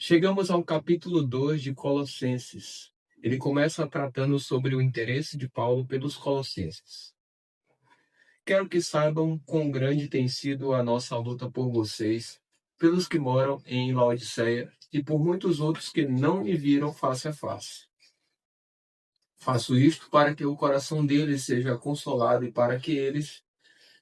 Chegamos ao capítulo 2 de Colossenses. Ele começa tratando sobre o interesse de Paulo pelos colossenses. Quero que saibam quão grande tem sido a nossa luta por vocês, pelos que moram em Laodiceia e por muitos outros que não me viram face a face. Faço isto para que o coração deles seja consolado e para que eles,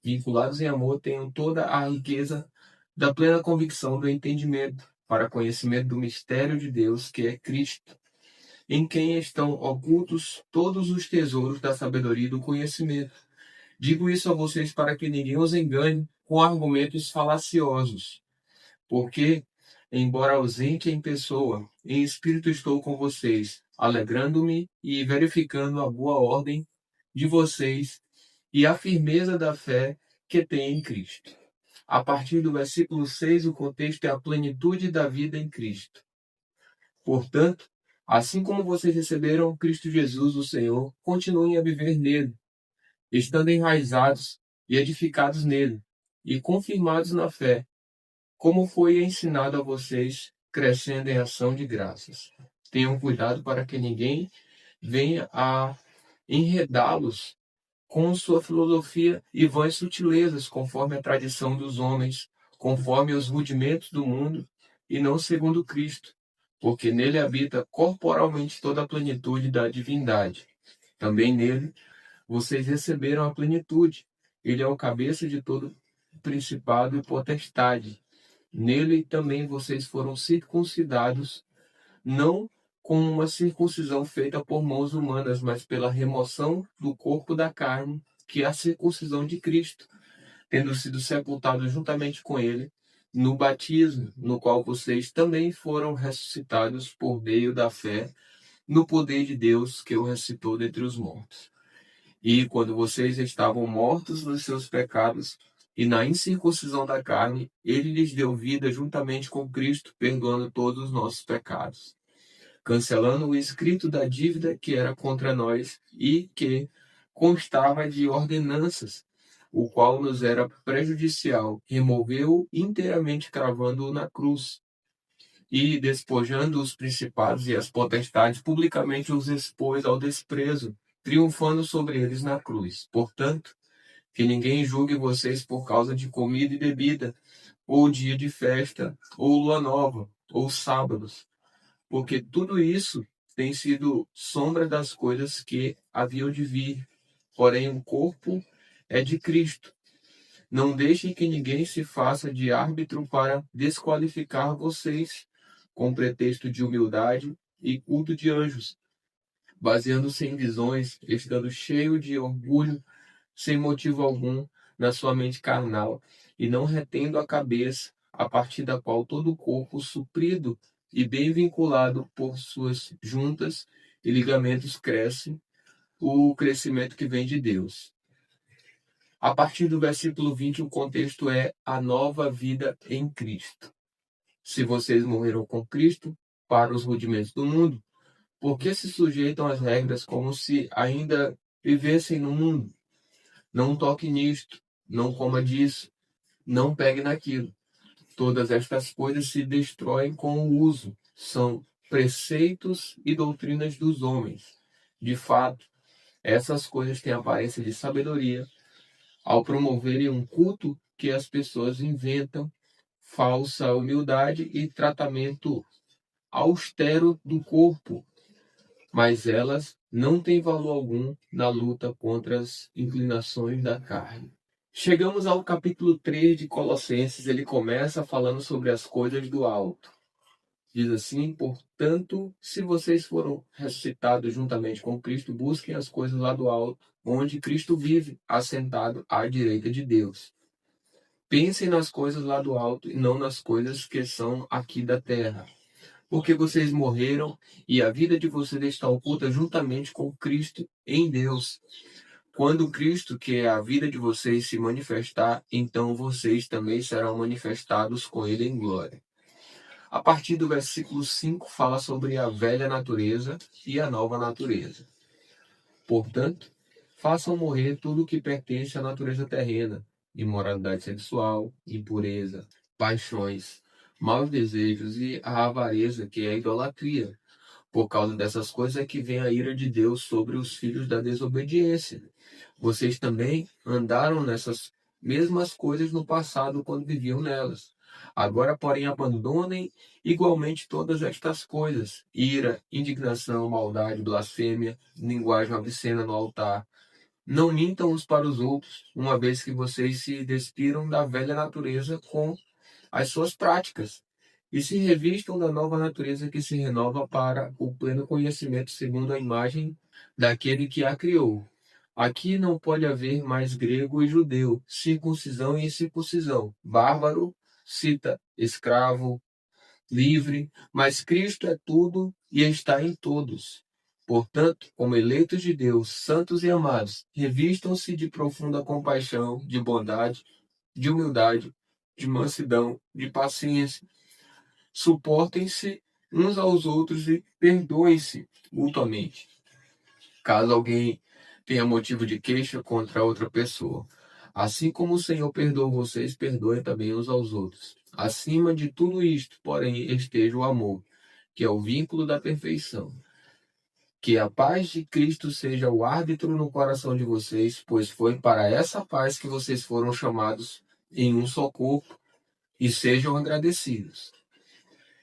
vinculados em amor, tenham toda a riqueza da plena convicção do entendimento, para conhecimento do mistério de Deus, que é Cristo, em quem estão ocultos todos os tesouros da sabedoria e do conhecimento. Digo isso a vocês para que ninguém os engane com argumentos falaciosos, porque, embora ausente em pessoa, em espírito estou com vocês, alegrando-me e verificando a boa ordem de vocês e a firmeza da fé que têm em Cristo. A partir do versículo 6, o contexto é a plenitude da vida em Cristo. Portanto, assim como vocês receberam Cristo Jesus, o Senhor, continuem a viver nele, estando enraizados e edificados nele, e confirmados na fé, como foi ensinado a vocês, crescendo em ação de graças. Tenham cuidado para que ninguém venha a enredá-los com sua filosofia e vãs sutilezas, conforme a tradição dos homens, conforme os rudimentos do mundo, e não segundo Cristo, porque nele habita corporalmente toda a plenitude da divindade. Também nele vocês receberam a plenitude. Ele é o cabeça de todo principado e potestade. Nele também vocês foram circuncidados, não com uma circuncisão feita por mãos humanas, mas pela remoção do corpo da carne, que é a circuncisão de Cristo, tendo sido sepultados juntamente com ele no batismo, no qual vocês também foram ressuscitados por meio da fé no poder de Deus que o ressuscitou dentre os mortos. E quando vocês estavam mortos nos seus pecados e na incircuncisão da carne, ele lhes deu vida juntamente com Cristo, perdoando todos os nossos pecados, cancelando o escrito da dívida que era contra nós e que constava de ordenanças, o qual nos era prejudicial, removeu inteiramente, cravando-o na cruz, e despojando os principados e as potestades, publicamente os expôs ao desprezo, triunfando sobre eles na cruz. Portanto, que ninguém julgue vocês por causa de comida e bebida, ou dia de festa, ou lua nova, ou sábados, porque tudo isso tem sido sombra das coisas que haviam de vir. Porém, o corpo é de Cristo. Não deixem que ninguém se faça de árbitro para desqualificar vocês, com pretexto de humildade e culto de anjos, baseando-se em visões, estando cheio de orgulho, sem motivo algum, na sua mente carnal, e não retendo a cabeça, a partir da qual todo o corpo, suprido e bem vinculado por suas juntas e ligamentos, cresce, o crescimento que vem de Deus. A partir do versículo 20, o contexto é a nova vida em Cristo. Se vocês morreram com Cristo para os rudimentos do mundo, por que se sujeitam às regras como se ainda vivessem no mundo? Não toque nisto, não coma disso, não pegue naquilo. Todas estas coisas se destroem com o uso. São preceitos e doutrinas dos homens. De fato, essas coisas têm aparência de sabedoria, ao promoverem um culto que as pessoas inventam, falsa humildade e tratamento austero do corpo, mas elas não têm valor algum na luta contra as inclinações da carne. Chegamos ao capítulo 3 de Colossenses. Ele começa falando sobre as coisas do alto. Diz assim: portanto, se vocês foram ressuscitados juntamente com Cristo, busquem as coisas lá do alto, onde Cristo vive, assentado à direita de Deus. Pensem nas coisas lá do alto e não nas coisas que são aqui da terra. Porque vocês morreram e a vida de vocês está oculta juntamente com Cristo em Deus. Quando Cristo, que é a vida de vocês, se manifestar, então vocês também serão manifestados com ele em glória. A partir do versículo 5 fala sobre a velha natureza e a nova natureza. Portanto, façam morrer tudo o que pertence à natureza terrena: imoralidade sexual, impureza, paixões, maus desejos e a avareza, que é a idolatria. Por causa dessas coisas é que vem a ira de Deus sobre os filhos da desobediência. Vocês também andaram nessas mesmas coisas no passado quando viviam nelas. Agora, porém, abandonem igualmente todas estas coisas: ira, indignação, maldade, blasfêmia, linguagem obscena no altar. Não mintam uns para os outros, uma vez que vocês se despiram da velha natureza com as suas práticas e se revistam da nova natureza que se renova para o pleno conhecimento segundo a imagem daquele que a criou. Aqui não pode haver mais grego e judeu, circuncisão e incircuncisão, bárbaro, cita, escravo, livre, mas Cristo é tudo e está em todos. Portanto, como eleitos de Deus, santos e amados, revistam-se de profunda compaixão, de bondade, de humildade, de mansidão, de paciência. Suportem-se uns aos outros e perdoem-se mutuamente, caso alguém tenha motivo de queixa contra outra pessoa. Assim como o Senhor perdoou vocês, perdoem também uns aos outros. Acima de tudo isto, porém, esteja o amor, que é o vínculo da perfeição. Que a paz de Cristo seja o árbitro no coração de vocês, pois foi para essa paz que vocês foram chamados em um só corpo, e sejam agradecidos.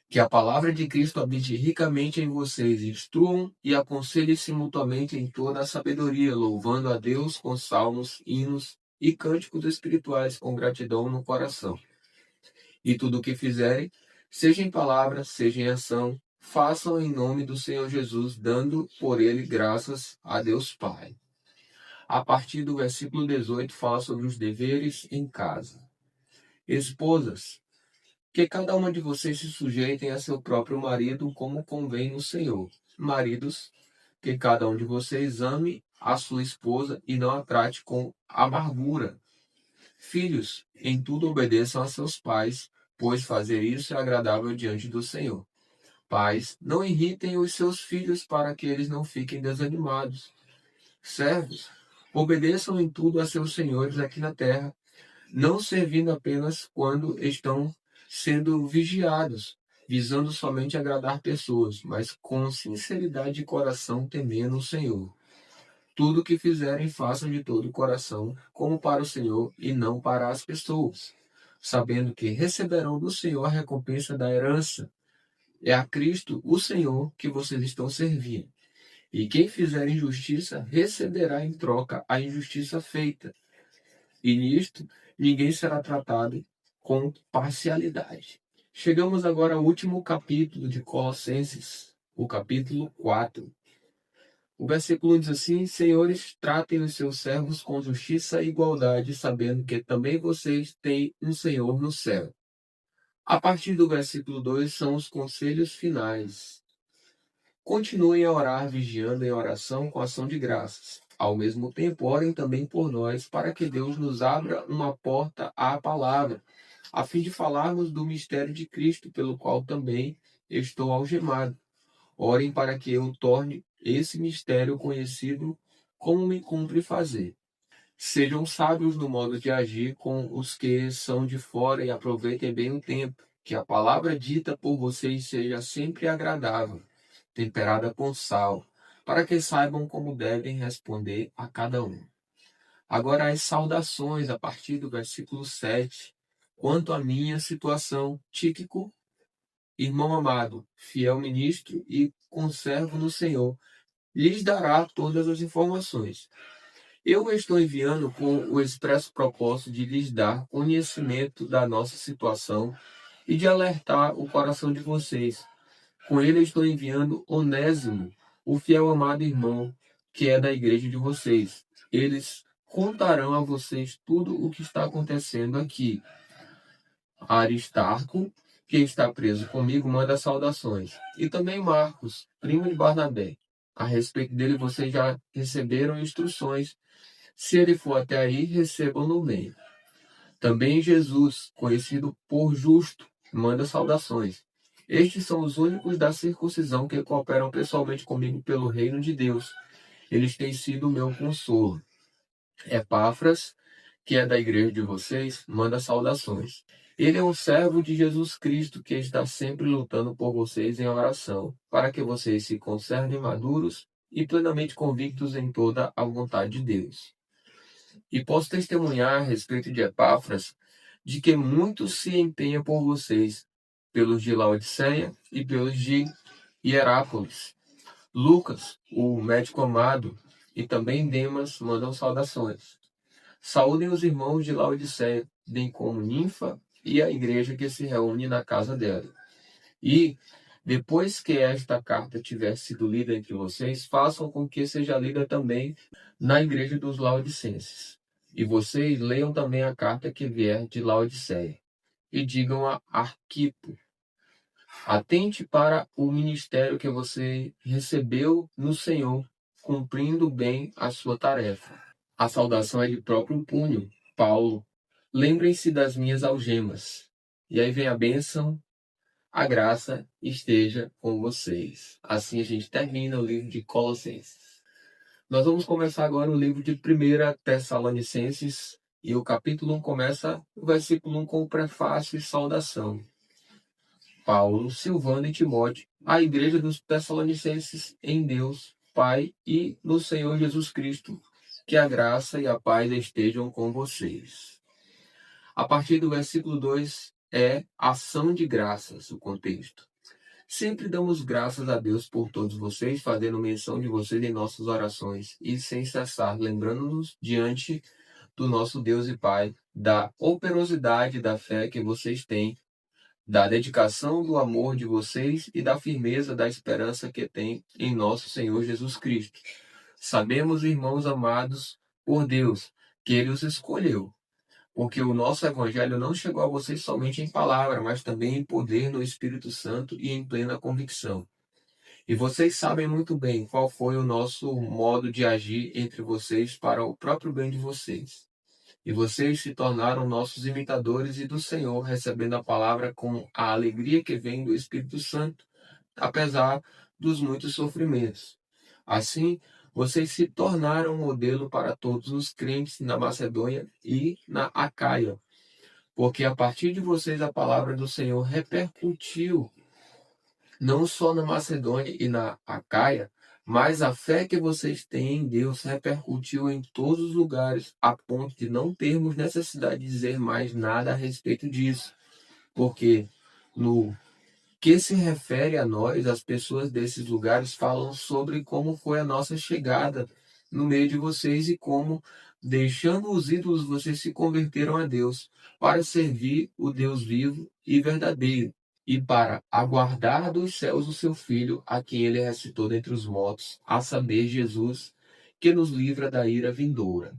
Que a palavra de Cristo habite ricamente em vocês, instruam e aconselhem-se mutuamente em toda a sabedoria, louvando a Deus com salmos, hinos e cânticos espirituais com gratidão no coração. E tudo o que fizerem, seja em palavra, seja em ação, façam em nome do Senhor Jesus, dando por ele graças a Deus Pai. A partir do versículo 18 fala sobre os deveres em casa. Esposas, que cada uma de vocês se sujeitem a seu próprio marido como convém no Senhor. Maridos, que cada um de vocês ame a sua esposa e não a trate com amargura. Filhos, em tudo obedeçam a seus pais, pois fazer isso é agradável diante do Senhor. Pais, não irritem os seus filhos para que eles não fiquem desanimados. Servos, obedeçam em tudo a seus senhores aqui na terra, não servindo apenas quando estão sendo vigiados, visando somente agradar pessoas, mas com sinceridade de coração temendo o Senhor. Tudo o que fizerem, façam de todo o coração, como para o Senhor e não para as pessoas, sabendo que receberão do Senhor a recompensa da herança. É a Cristo, o Senhor, que vocês estão servindo. E quem fizer injustiça receberá em troca a injustiça feita. E nisto, ninguém será tratado com parcialidade. Chegamos agora ao último capítulo de Colossenses, o capítulo 4. O versículo diz assim: Senhores, tratem os seus servos com justiça e igualdade, sabendo que também vocês têm um Senhor no céu. A partir do versículo 2 são os conselhos finais. Continuem a orar, vigiando em oração com ação de graças. Ao mesmo tempo, orem também por nós, para que Deus nos abra uma porta à palavra, a fim de falarmos do mistério de Cristo, pelo qual também estou algemado. Orem para que eu torne esse mistério conhecido, como me cumpre fazer. Sejam sábios no modo de agir com os que são de fora e aproveitem bem o tempo. Que a palavra dita por vocês seja sempre agradável, temperada com sal, para que saibam como devem responder a cada um. Agora as saudações a partir do versículo 7. Quanto à minha situação, Tíquico, irmão amado, fiel ministro e conservo no Senhor, lhes dará todas as informações. Eu estou enviando com o expresso propósito de lhes dar conhecimento da nossa situação e de alertar o coração de vocês. Com ele eu estou enviando Onésimo, o fiel amado irmão, que é da igreja de vocês. Eles contarão a vocês tudo o que está acontecendo aqui. Aristarco, que está preso comigo, manda saudações. E também Marcos, primo de Barnabé. A respeito dele, vocês já receberam instruções. Se ele for até aí, recebam-no bem. Também Jesus, conhecido por Justo, manda saudações. Estes são os únicos da circuncisão que cooperam pessoalmente comigo pelo reino de Deus. Eles têm sido o meu consolo. Epáfras, que é da igreja de vocês, manda saudações. Ele é um servo de Jesus Cristo que está sempre lutando por vocês em oração, para que vocês se conservem maduros e plenamente convictos em toda a vontade de Deus. E posso testemunhar a respeito de Epáfras, de que muito se empenha por vocês, pelos de Laodiceia e pelos de Hierápolis. Lucas, o médico amado, e também Demas mandam saudações. Saúdem os irmãos de Laodiceia, bem como Ninfa e a igreja que se reúne na casa dela. E, depois que esta carta tiver sido lida entre vocês, façam com que seja lida também na igreja dos Laodicenses. E vocês leiam também a carta que vier de Laodiceia. E digam a Arquipo: atente para o ministério que você recebeu no Senhor, cumprindo bem a sua tarefa. A saudação é de próprio punho, Paulo. Lembrem-se das minhas algemas. E aí vem a bênção, a graça esteja com vocês. Assim a gente termina o livro de Colossenses. Nós vamos começar agora o livro de 1 Tessalonicenses, e o capítulo 1 começa o versículo 1 com o prefácio e saudação. Paulo, Silvano e Timóteo, a igreja dos Tessalonicenses em Deus, Pai e no Senhor Jesus Cristo, que a graça e a paz estejam com vocês. A partir do versículo 2 é ação de graças, o contexto. Sempre damos graças a Deus por todos vocês, fazendo menção de vocês em nossas orações e sem cessar, lembrando-nos diante do nosso Deus e Pai da operosidade da fé que vocês têm, da dedicação do amor de vocês e da firmeza da esperança que têm em nosso Senhor Jesus Cristo. Sabemos, irmãos amados por Deus, que Ele os escolheu, porque o nosso evangelho não chegou a vocês somente em palavra, mas também em poder no Espírito Santo e em plena convicção. E vocês sabem muito bem qual foi o nosso modo de agir entre vocês para o próprio bem de vocês. E vocês se tornaram nossos imitadores e do Senhor, recebendo a palavra com a alegria que vem do Espírito Santo, apesar dos muitos sofrimentos. Assim, vocês se tornaram modelo para todos os crentes na Macedônia e na Acaia, porque a partir de vocês a palavra do Senhor repercutiu não só na Macedônia e na Acaia, mas a fé que vocês têm em Deus repercutiu em todos os lugares, a ponto de não termos necessidade de dizer mais nada a respeito disso, porque no que se refere a nós, as pessoas desses lugares falam sobre como foi a nossa chegada no meio de vocês e como, deixando os ídolos, vocês se converteram a Deus para servir o Deus vivo e verdadeiro e para aguardar dos céus o seu Filho, a quem ele ressuscitou dentre os mortos, a saber, Jesus, que nos livra da ira vindoura.